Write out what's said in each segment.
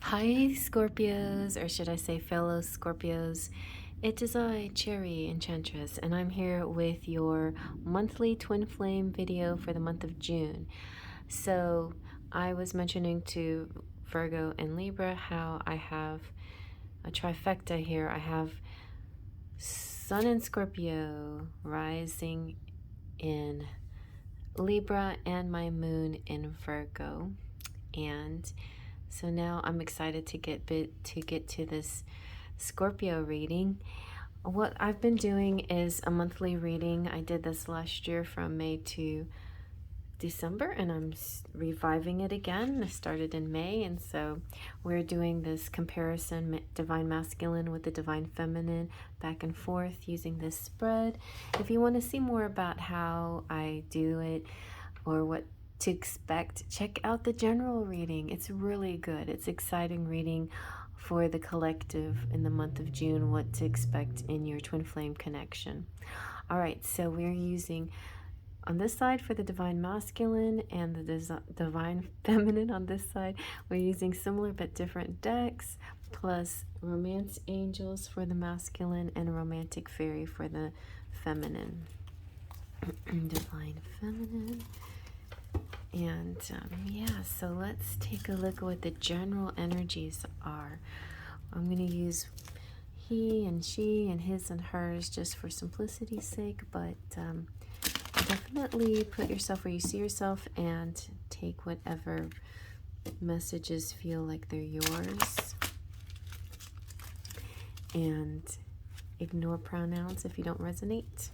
Hi Scorpios, or should I say fellow Scorpios. It is I, CherryEnchantress, and I'm here with your monthly twin flame video for the month of June. So I was mentioning to Virgo and Libra how I have a trifecta here. I have Sun in Scorpio, rising in Libra, and my moon in Virgo. And so now I'm excited to get to this Scorpio reading. What I've been doing is a monthly reading. I did this last year from May to December, and I'm reviving it again. I started in May, and so we're doing this comparison, divine masculine with the divine feminine, back and forth using this spread. If you want to see more about how I do it or what to expect, check out the general reading. It's really good. It's exciting reading for the collective in the month of June, what to expect in your twin flame connection. All right, so we're using on this side for the divine masculine and the divine feminine on this side. We're using similar but different decks, plus romance angels for the masculine and romantic fairy for the feminine. Divine feminine. And yeah, so let's take a look at what the general energies are. I'm going to use he and she and his and hers just for simplicity's sake, but definitely put yourself where you see yourself and take whatever messages feel like they're yours. And ignore pronouns if you don't resonate.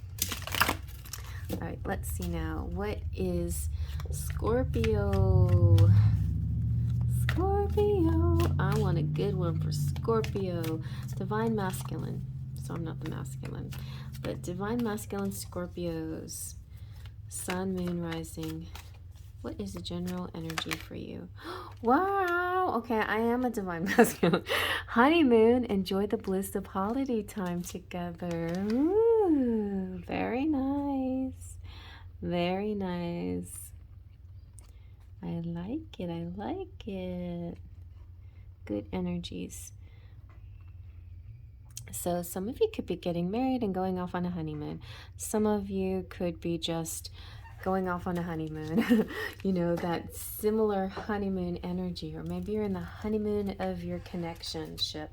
All right, let's see now. What is Scorpio? Scorpio. I want a good one for Scorpio. Divine masculine. So I'm not the masculine. But divine masculine Scorpios. Sun, moon, rising. What is the general energy for you? Wow. Okay, I am a divine masculine. Honeymoon. Enjoy the bliss of holiday time together. Ooh, very nice. Very nice. I like it. I like it. Good energies. So some of you could be getting married and going off on a honeymoon. Some of you could be just going off on a honeymoon. You know, that similar honeymoon energy. Or maybe you're in the honeymoon of your connection ship,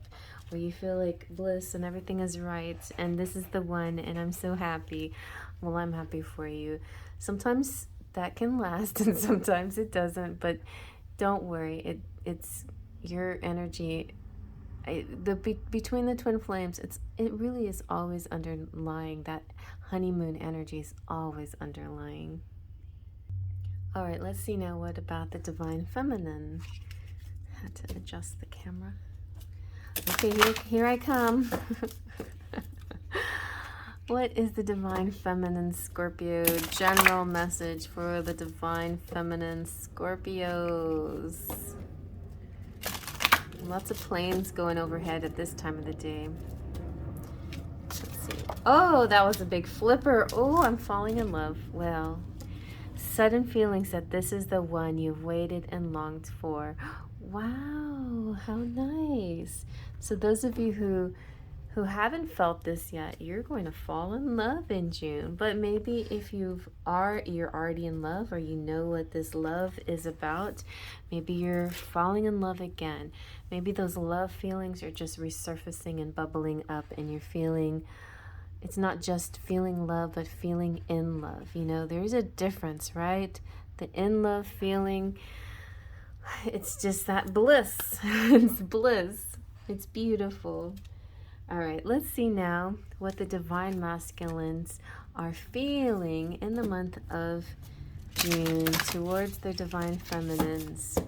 where you feel like bliss and everything is right. And this is the one, and I'm so happy. Well, I'm happy for you. Sometimes that can last and sometimes it doesn't, but don't worry. It's your energy. Between the twin flames, it really is always underlying. That honeymoon energy is always underlying. All right, let's see now. What about the divine feminine? I had to adjust the camera. Okay, here I come. What is the divine feminine Scorpio general message for the divine feminine Scorpios? Lots of planes going overhead at this time of the day. Let's see. Oh, that was a big flipper. Oh, I'm falling in love. Well, sudden feelings that this is the one you've waited and longed for. Wow, how nice. So those of you who haven't felt this yet, you're going to fall in love in June. But maybe if you're already in love, or you know what this love is about, maybe you're falling in love again. Maybe those love feelings are just resurfacing and bubbling up, and you're feeling, it's not just feeling love, but feeling in love. You know, there's a difference, right? The in love feeling, it's just that bliss. It's bliss. It's beautiful. All right, let's see now what the divine masculines are feeling in the month of June towards their divine feminines.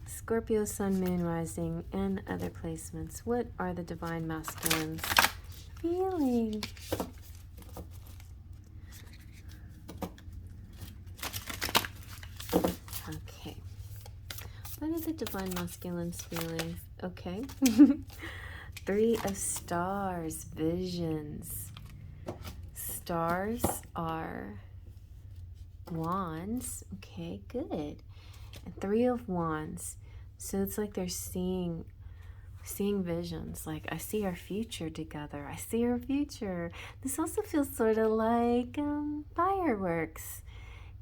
Scorpio, sun, moon, rising, and other placements. What are the divine masculines feeling? Okay. What are the divine masculines feeling? Okay. Three of stars, visions. Stars are wands. Okay, good. And three of wands. So it's like they're seeing visions, like I see our future together. I see our future. This also feels sort of like fireworks,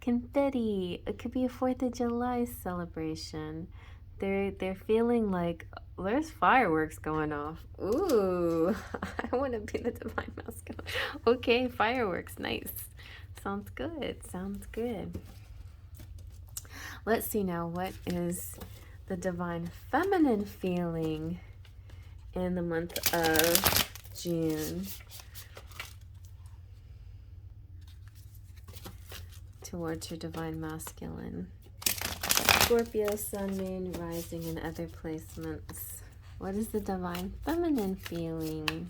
confetti. It could be a 4th of July celebration. They're feeling like there's fireworks going off. Ooh, I want to be the divine masculine. Okay, fireworks, nice. Sounds good. Sounds good. Let's see now, what is the divine feminine feeling in the month of June towards your divine masculine? Scorpio, sun, moon, rising, and other placements. What is the divine feminine feeling?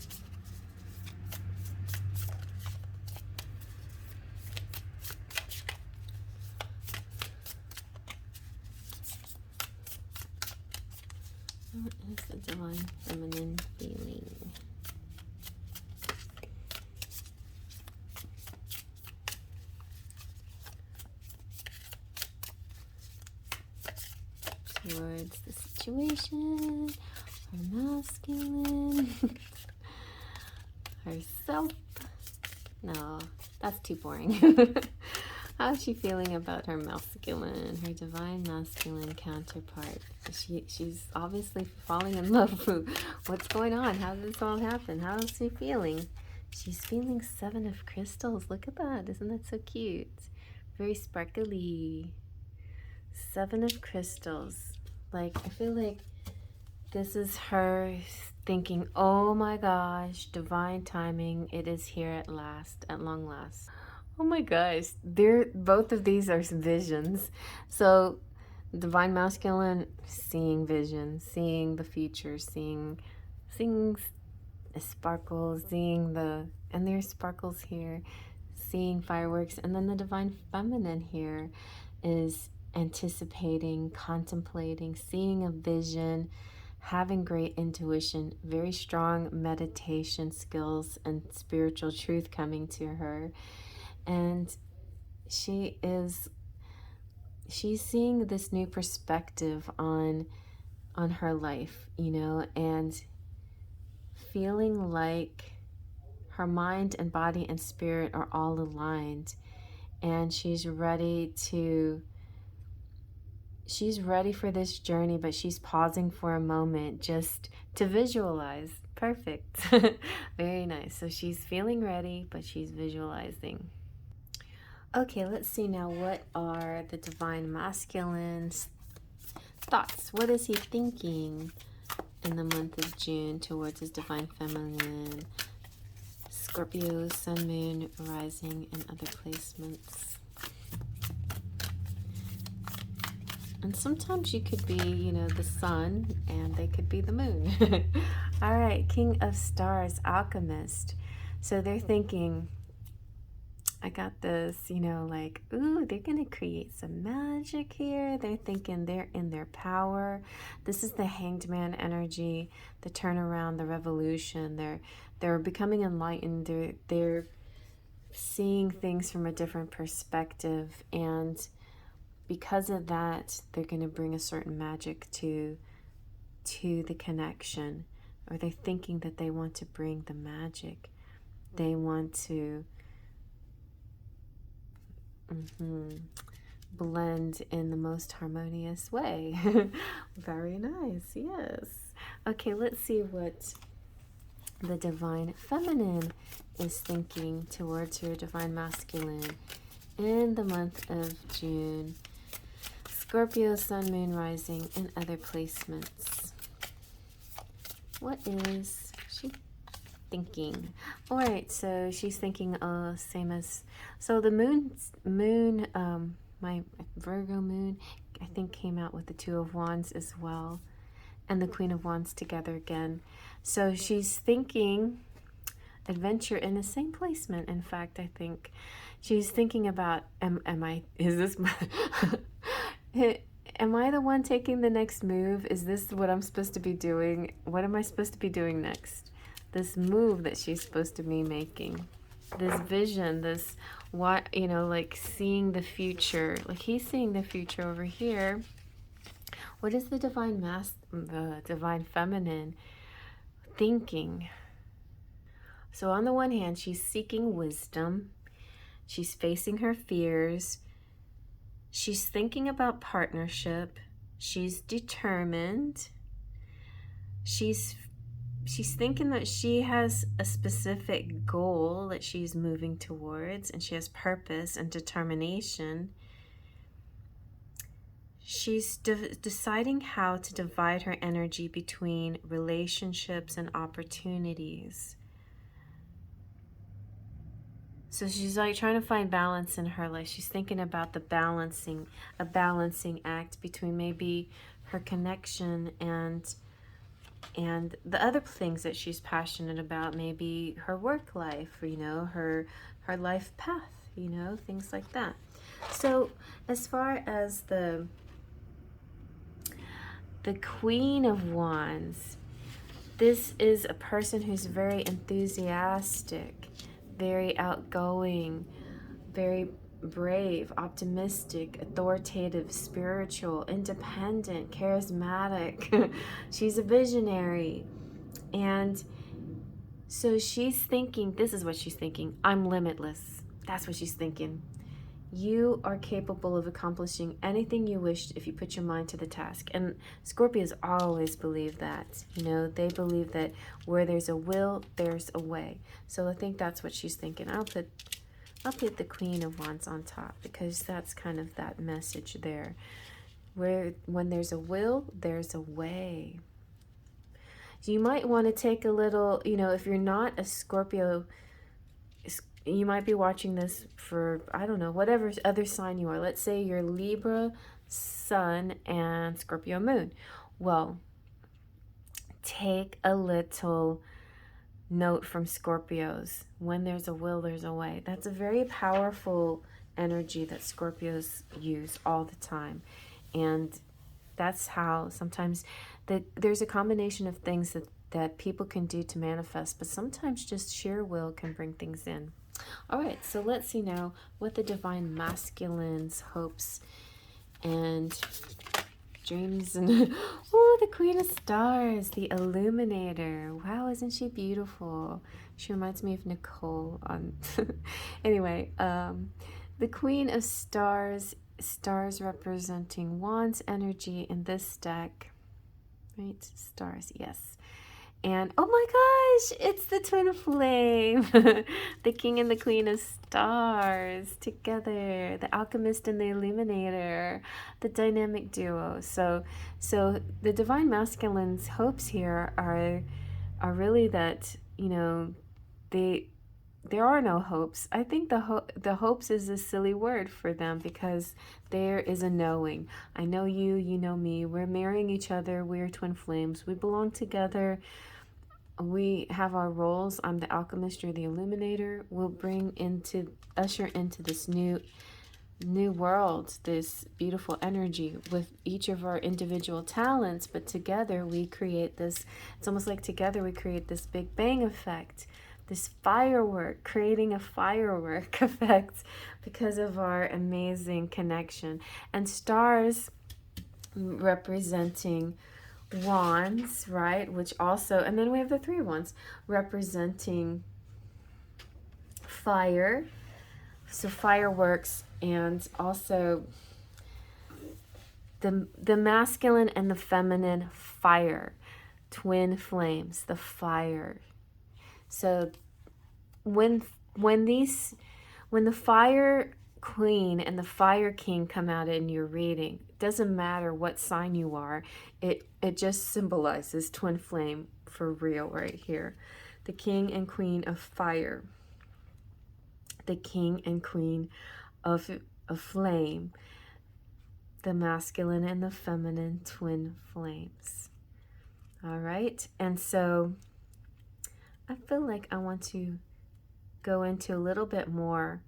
What is the divine feminine feeling? Towards the situation, her masculine, herself. No, that's too boring. How's she feeling about her masculine, her divine masculine counterpart? She's obviously falling in love. What's going on? How did this all happen? How is she feeling? She's feeling 7 of crystals. Look at that. Isn't that so cute? Very sparkly. 7 of crystals. Like, I feel like this is her thinking, oh my gosh, divine timing. It is here at last, at long last. Oh my gosh, both of these are visions. So divine masculine, seeing vision, seeing the future, seeing sparkles, and there's sparkles here, seeing fireworks. And then the divine feminine here is anticipating, contemplating, seeing a vision, having great intuition, very strong meditation skills and spiritual truth coming to her. And she's seeing this new perspective on her life, you know, and feeling like her mind and body and spirit are all aligned, and she's ready for this journey, but she's pausing for a moment just to visualize. Perfect. Very nice. So she's feeling ready, but she's visualizing. Okay, let's see now, what are the divine masculine's thoughts? What is he thinking in the month of June towards his divine feminine? Scorpio, sun, moon, rising, and other placements. And sometimes you could be, you know, the sun, and they could be the moon. All right, King of Stars, Alchemist. So they're thinking, I got this, you know, like, ooh, they're going to create some magic here. They're thinking they're in their power. This is the Hanged Man energy, the turnaround, the revolution. They're becoming enlightened. They're seeing things from a different perspective. And because of that, they're going to bring a certain magic to the connection. Or they're thinking that they want to bring the magic. They want to blend in the most harmonious way. Very nice, yes. Okay, let's see what the divine feminine is thinking towards your divine masculine in the month of June. Scorpio, sun, moon, rising, and other placements. What is she thinking? All right, so she's thinking same as, so the moon, my Virgo moon, I think came out with the 2 of Wands as well, and the Queen of Wands together again. So she's thinking adventure in the same placement. In fact, I think she's thinking about, am I the one taking the next move? Is this what I'm supposed to be doing? What am I supposed to be doing next? This move that she's supposed to be making, this vision, this, what, you know, like seeing the future, like he's seeing the future over here. What is the divine feminine thinking? So on the one hand, she's seeking wisdom. She's facing her fears. She's thinking about partnership. She's determined. She's thinking that she has a specific goal that she's moving towards, and she has purpose and determination. She's deciding how to divide her energy between relationships and opportunities. So she's like trying to find balance in her life. She's thinking about a balancing act between maybe her connection and the other things that she's passionate about, maybe her work life, you know, her life path, you know, things like that. So as far as the Queen of Wands, this is a person who's very enthusiastic, very outgoing, very brave, optimistic, authoritative, spiritual, independent, charismatic. She's a visionary. And so she's thinking, this is what she's thinking: I'm limitless. That's what she's thinking. You are capable of accomplishing anything you wish if you put your mind to the task. And Scorpios always believe that. You know, they believe that where there's a will, there's a way. So I think that's what she's thinking. I'll put the Queen of Wands on top because that's kind of that message there. When there's a will, there's a way. So you might want to take a little, you know, if you're not a Scorpio, you might be watching this for, I don't know, whatever other sign you are. Let's say you're Libra, Sun, and Scorpio Moon. Well, take a little note from Scorpios. When there's a will, there's a way. That's a very powerful energy that Scorpios use all the time. And that's how sometimes there's a combination of things that people can do to manifest, but sometimes just sheer will can bring things in. All right, so let's see now what the divine masculine's hopes and dreams and oh, the Queen of Stars, the Illuminator. Wow, isn't she beautiful? She reminds me of Nicole on anyway, the Queen of Stars, stars representing Wands energy in this deck. Right? Stars, yes. And oh my gosh, it's the TwinFlame, the King and the Queen of Stars together, the Alchemist and the Illuminator, the dynamic duo. So the divine masculine's hopes here are really that, you know, there are no hopes. I think the hopes is a silly word for them because there is a knowing. I know you, you know me. We're marrying each other. We're twin flames. We belong together. We have our roles. I'm the alchemist, you're the illuminator. We'll usher into this new world, this beautiful energy with each of our individual talents, but together we create this. It's almost like together we create this Big Bang effect, this firework, creating a firework effect because of our amazing connection. And stars representing wands, right? Which also, and then we have the 3 wands representing fire, so fireworks, and also the masculine and the feminine fire, twin flames, the fire. So when the fire queen and the fire king come out in your reading, it doesn't matter what sign you are, it just symbolizes twin flame for real right here. The king and queen of fire, the king and queen of flame, the masculine and the feminine twin flames. All right, and so I feel like I want to go into a little bit more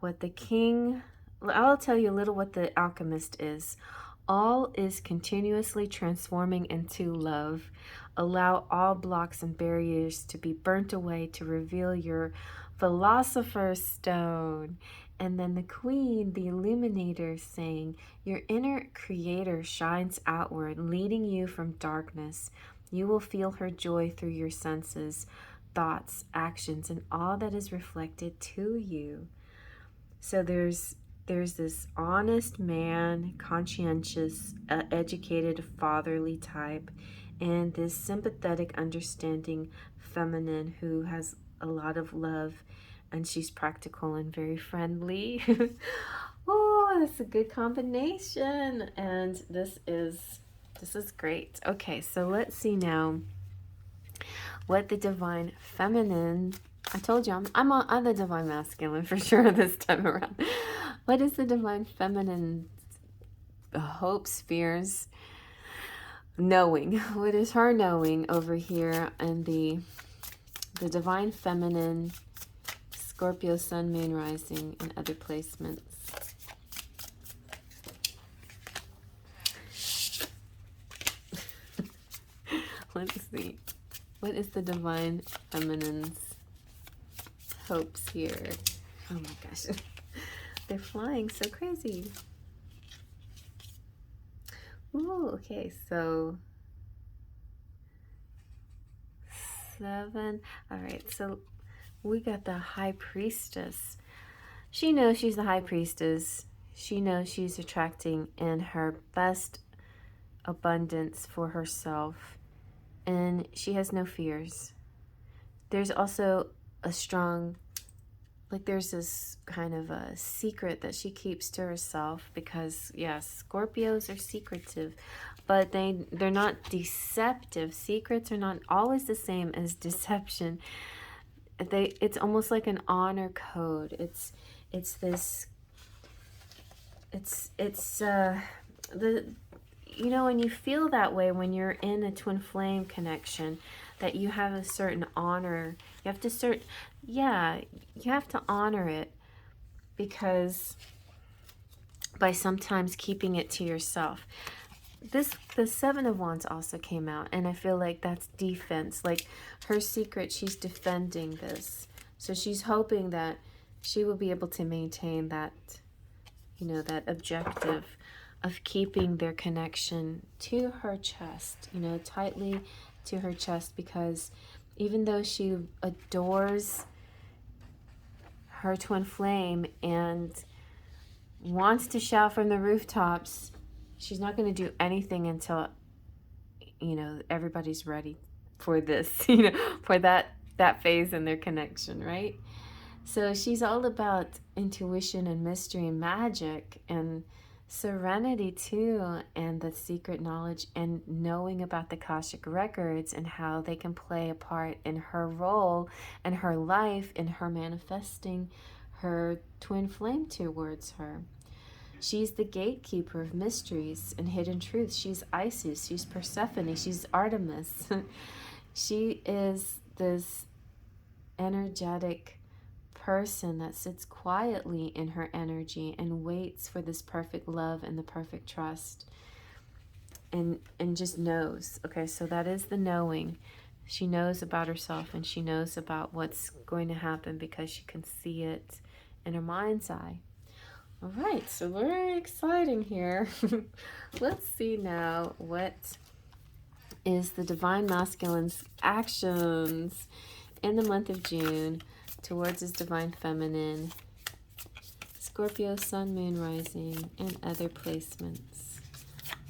what the king, I'll tell you a little what the alchemist is. All is continuously transforming into love. Allow all blocks and barriers to be burnt away to reveal your philosopher's stone. And then the Queen, the Illuminator, saying, your inner creator shines outward, leading you from darkness. You will feel her joy through your senses, thoughts, actions, and all that is reflected to you. So there's this honest man, conscientious, educated, fatherly type, and this sympathetic, understanding feminine who has a lot of love, and she's practical and very friendly. Oh, that's a good combination, and this is great. Okay, so let's see now what the divine feminine, I told you I'm the divine masculine for sure this time around. What is the divine feminine hopes, fears, knowing? What is her knowing over here in the divine feminine Scorpio sun, moon, rising, and other placements? Let's see. What is the divine feminine's hopes here? Oh my gosh. They're flying so crazy. Ooh, okay, so 7. All right, so we got the High Priestess. She knows she's the High Priestess. She knows she's attracting in her best abundance for herself, and she has no fears. There's also a strong, like there's this kind of a secret that she keeps to herself, because yes, Scorpios are secretive, but they're not deceptive. Secrets are not always the same as deception. It's almost like an honor code. It's the, you know, when you feel that way when you're in a twin flame connection, that you have a certain honor. You have to you have to honor it, because by sometimes keeping it to yourself. The 7 of Wands also came out, and I feel like that's defense. Like her secret, she's defending this. So she's hoping that she will be able to maintain that, you know, that objective of keeping their connection to her chest, you know, tightly to her chest, because even though she adores her twin flame and wants to shout from the rooftops, she's not going to do anything until, you know, everybody's ready for this, you know, for that phase in their connection, right? So she's all about intuition and mystery and magic and serenity too, and the secret knowledge and knowing about the Akashic records and how they can play a part in her role and her life, in her manifesting her twin flame towards her. She's the gatekeeper of mysteries and hidden truths. She's Isis, she's Persephone, she's Artemis. She is this energetic person that sits quietly in her energy and waits for this perfect love and the perfect trust, and just knows. Okay, so that is the knowing. She knows about herself, and she knows about what's going to happen because she can see it in her mind's eye. All right, so very exciting here. Let's see now what is the divine masculine's actions in the month of June towards his divine feminine, Scorpio, sun, moon, rising, and other placements.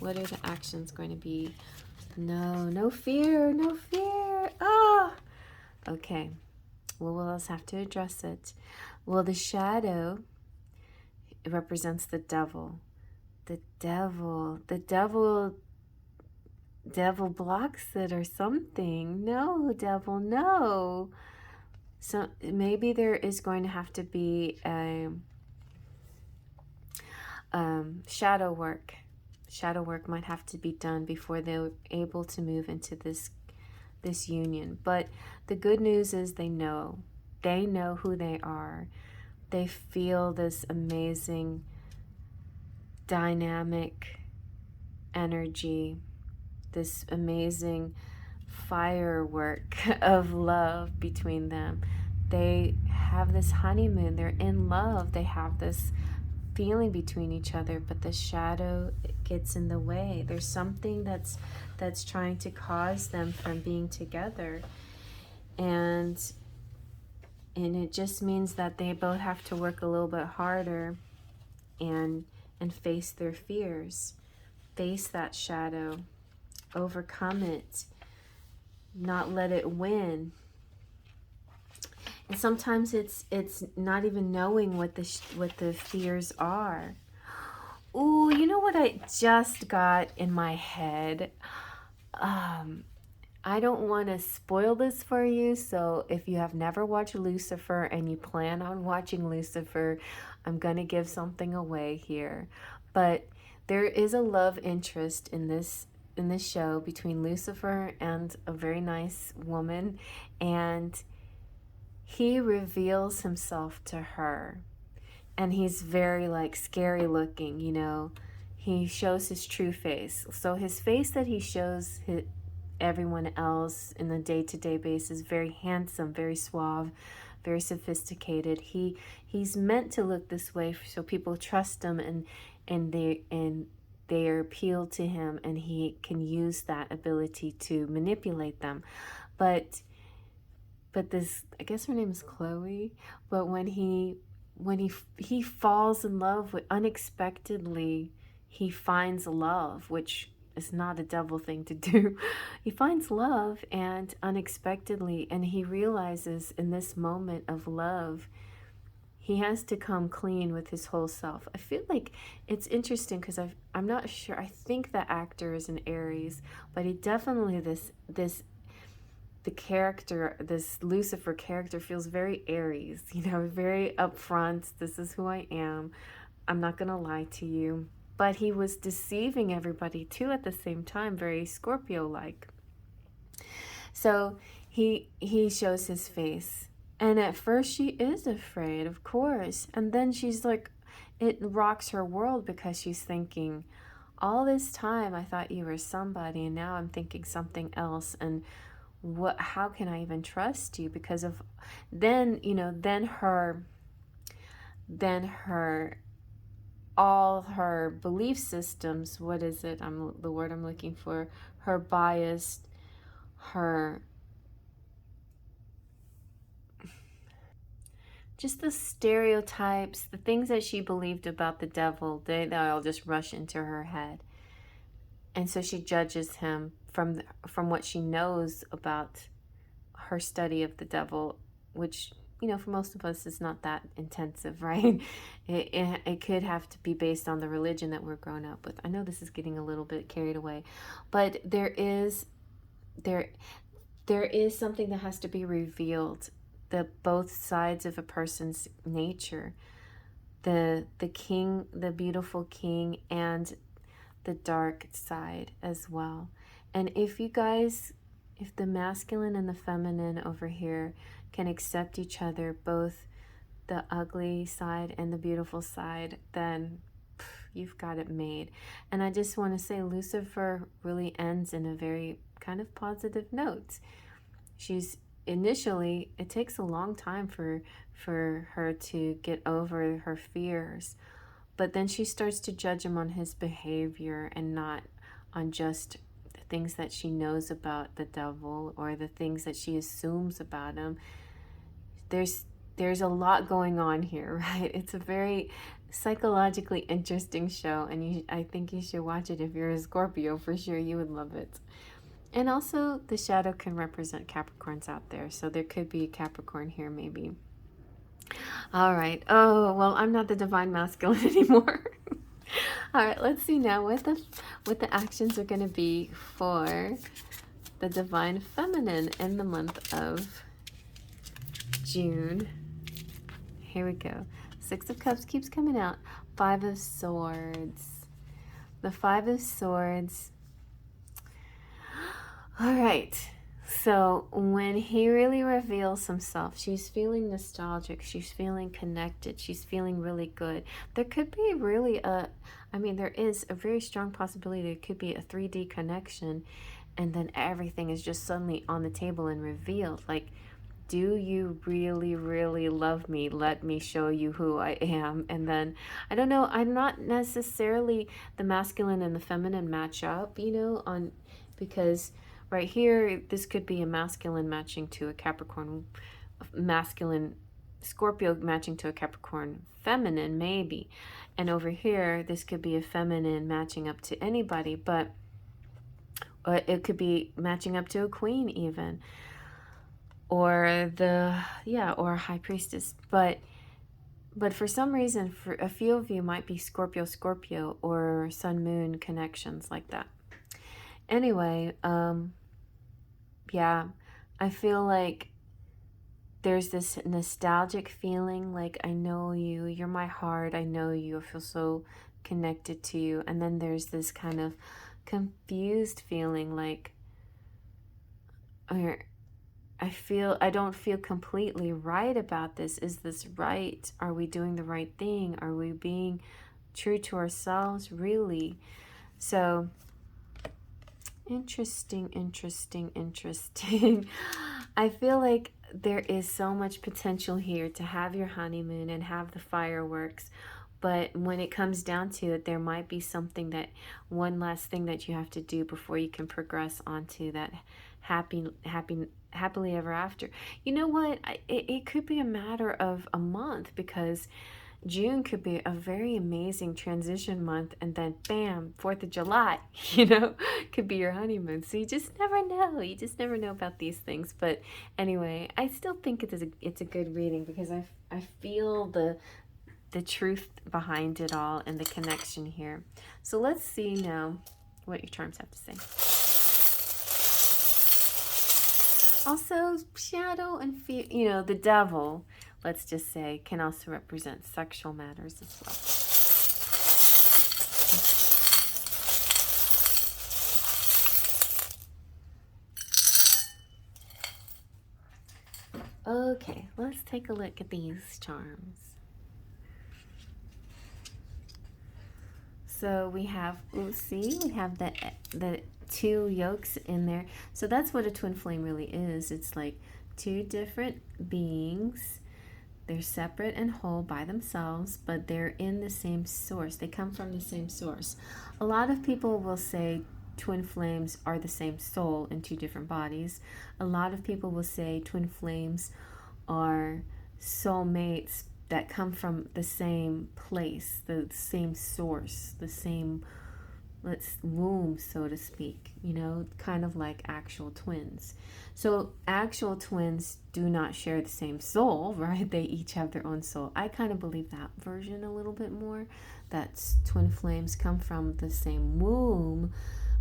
What are the actions going to be? No fear, no fear. Ah! Okay, well, we'll also have to address it. Well, the shadow, it represents the devil. The devil blocks it or something. No, devil, no. So maybe there is going to have to be a shadow work. Shadow work might have to be done before they're able to move into this union. But the good news is they know who they are. They feel this amazing dynamic energy, this amazing firework of love between them. They have this honeymoon. They're in love. They have this feeling between each other, but the shadow gets in the way. There's something that's trying to cause them from being together. And it just means that they both have to work a little bit harder and face their fears, face that shadow, overcome it, not let it win. And sometimes it's not even knowing what the fears are. Ooh, you know what I just got in my head? I don't want to spoil this for you, so if you have never watched Lucifer and you plan on watching Lucifer, I'm going to give something away here. But there is a love interest in this show between Lucifer and a very nice woman, and he reveals himself to her. And he's very like scary looking, you know. He shows his true face. So his face that he shows everyone else in the day-to-day basis, very handsome, very suave, very sophisticated. He's meant to look this way so people trust him and they are appealed to him, and he can use that ability to manipulate them. But this, I guess her name is Chloe, but when he falls in love with, unexpectedly he finds love, which is not a devil thing to do. He finds love, and unexpectedly, and he realizes in this moment of love, he has to come clean with his whole self. I feel like it's interesting because I'm not sure. I think the actor is an Aries, but he definitely the character, this Lucifer character, feels very Aries, you know, very upfront. This is who I am. I'm not gonna lie to you. But he was deceiving everybody too at the same time, very Scorpio-like. So he shows his face. And at first she is afraid, of course. And then she's like, it rocks her world because she's thinking, all this time I thought you were somebody, and now I'm thinking something else. And how can I even trust you? Because of then, you know, then her all her belief systems, what is it? The word I'm looking for, her bias, her just the stereotypes, the things that she believed about the devil, they all just rush into her head. And so she judges him from what she knows about her study of the devil, which, you know, for most of us is not that intensive, right? It could have to be based on the religion that we're grown up with. I know this is getting a little bit carried away, but there is something that has to be revealed, the both sides of a person's nature, the king, the beautiful king, and the dark side as well. And if the masculine and the feminine over here can accept each other, both the ugly side and the beautiful side, then you've got it made. And I just want to say Lucifer really ends in a very kind of positive note. She's initially, it takes a long time for her to get over her fears, but then she starts to judge him on his behavior and not on just the things that she knows about the devil or the things that she assumes about him. There's a lot going on here, right? It's a very psychologically interesting show, and I think you should watch it if you're a Scorpio. For sure, you would love it. And also, the shadow can represent Capricorns out there, so there could be a Capricorn here maybe. All right. Oh, well, I'm not the divine masculine anymore. All right, let's see now what the actions are going to be for the divine feminine in the month of June. Here we go. Six of Cups keeps coming out. Five of Swords. The Five of Swords. All right. So when he really reveals himself, she's feeling nostalgic. She's feeling connected. She's feeling really good. There could be really there is a very strong possibility it could be a 3D connection, and then everything is just suddenly on the table and revealed. Like do you really, really love me? Let me show you who I am. And then, I don't know, I'm not necessarily the masculine and the feminine match up, you know, on, because right here, this could be a masculine matching to a Capricorn, masculine Scorpio matching to a Capricorn feminine, maybe. And over here, this could be a feminine matching up to anybody, but it could be matching up to a queen even, or or a high priestess. But for some reason, for a few of you might be Scorpio Scorpio or sun moon connections like that. Anyway, yeah, I feel like there's this nostalgic feeling, like I know you, you're my heart, I know you, I feel so connected to you. And then there's this kind of confused feeling, like I don't feel completely right about this. Is this right? Are we doing the right thing? Are we being true to ourselves, really? So interesting. I feel like there is so much potential here to have your honeymoon and have the fireworks. But when it comes down to it, there might be one last thing that you have to do before you can progress onto that happily ever after. You know what? It could be a matter of a month, because June could be a very amazing transition month, and then bam, 4th of July, could be your honeymoon. So you just never know. You just never know about these things. But anyway, I still think it's a good reading, because I feel the truth behind it all and the connection here. So let's see now what your charms have to say. Also, shadow and fear, the devil, let's just say, can also represent sexual matters as well. Okay, let's take a look at these charms. So we have, see, we have the 2 yolks in there. So that's what a twin flame really is. It's like 2 different beings. They're separate and whole by themselves, but they're in the same source. They come from the same source. A lot of people will say twin flames are the same soul in 2 different bodies. A lot of people will say twin flames are soulmates that come from the same place, the same source, the same womb, so to speak, kind of like actual twins. So actual twins do not share the same soul, right? They each have their own soul. I kind of believe that version a little bit more, that twin flames come from the same womb,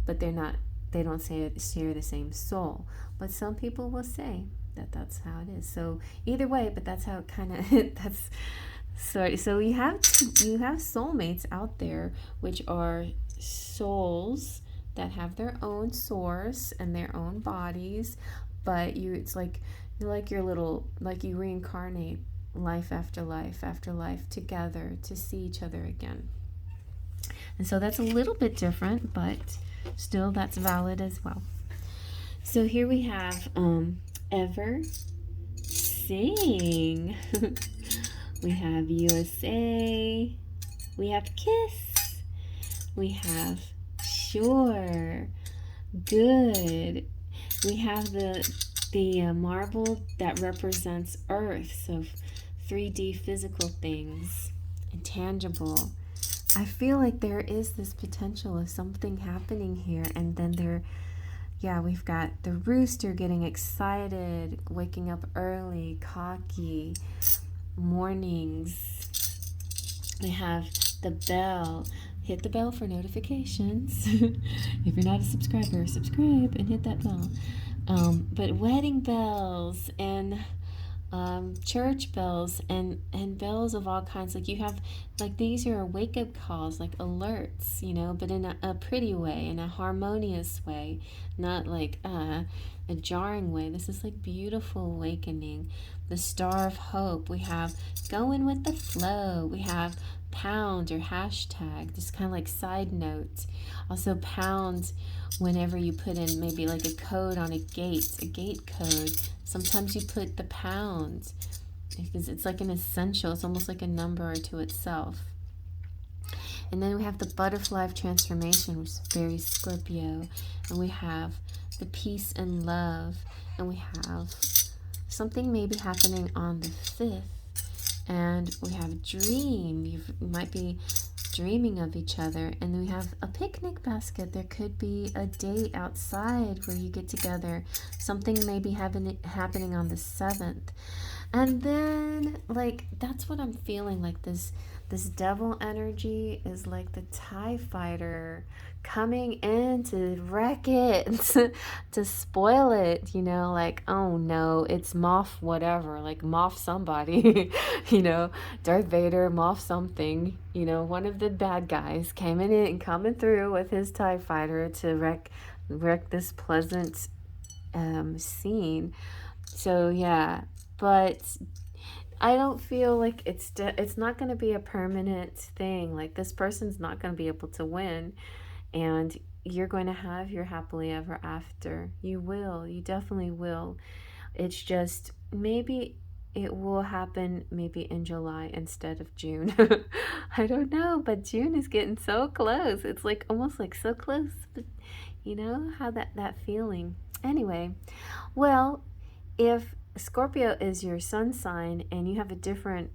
but they don't share the same soul. But some people will say that's how it is. So either way, but that's how it kind of that's so you have soulmates out there, which are souls that have their own source and their own bodies, but it's like you're you reincarnate life after life together to see each other again. And so that's a little bit different, but still that's valid as well. So here we have Ever Sing. We have USA. We have Kiss. We have Sure. Good. We have the marble that represents Earth, so 3D physical things, intangible. I feel like there is this potential of something happening here, and then we've got the rooster getting excited, waking up early, cocky, mornings. We have the bell. Hit the bell for notifications. If you're not a subscriber, subscribe and hit that bell. But wedding bells and church bells and bells of all kinds. Like you have, like these are wake-up calls, like alerts, but in a pretty way, in a harmonious way, not like a jarring way. This is like beautiful awakening. The Star of Hope. We have going with the flow. We have pound or hashtag, just kind of like side note. Also pound whenever you put in maybe like a code on a gate code. Sometimes you put the pound because it's like an essential. It's almost like a number to itself. And then we have the butterfly of transformation, which is very Scorpio. And we have the peace and love. And we have something maybe happening on the 5th. And we have a dream. You might be dreaming of each other. And we have a picnic basket. There could be a date outside where you get together. Something may be happening on the 7th. And then, like, that's what I'm feeling, like this devil energy is like the TIE fighter coming in to wreck it, to spoil it, you know, like, oh no, it's Moff whatever, like Moff somebody, you know, Darth Vader, Moff something, you know, one of the bad guys came in and coming through with his TIE fighter to wreck this pleasant scene. So yeah, but I don't feel like it's not going to be a permanent thing. Like this person's not going to be able to win, and you're going to have your happily ever after. You will. You definitely will. It's just maybe it will happen maybe in July instead of June. I don't know, but June is getting so close. It's like almost like so close, but you know how that feeling. Anyway, well, if Scorpio is your sun sign and you have a different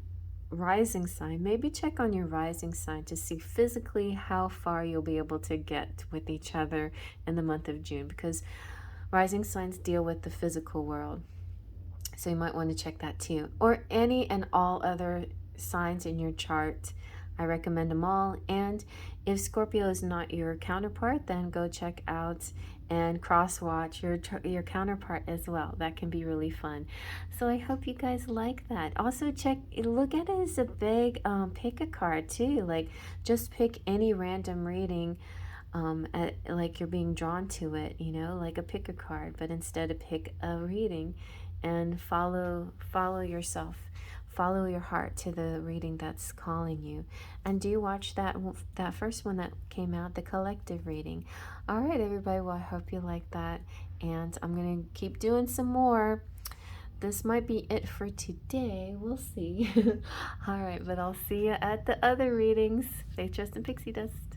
rising sign, maybe check on your rising sign to see physically how far you'll be able to get with each other in the month of June, because rising signs deal with the physical world. So you might want to check that too. Or any and all other signs in your chart. I recommend them all. And if Scorpio is not your counterpart, then go check out and cross-watch your counterpart as well. That can be really fun. So I hope you guys like that. Also look at it as a big pick a card too. Like just pick any random reading like you're being drawn to it, you know, like a pick a card, but instead of pick a reading and follow yourself. Follow your heart to the reading that's calling you. And do watch that first one that came out, the collective reading. All right, everybody. Well, I hope you like that. And I'm going to keep doing some more. This might be it for today. We'll see. All right, but I'll see you at the other readings. Faith, Trust, and Pixie Dust.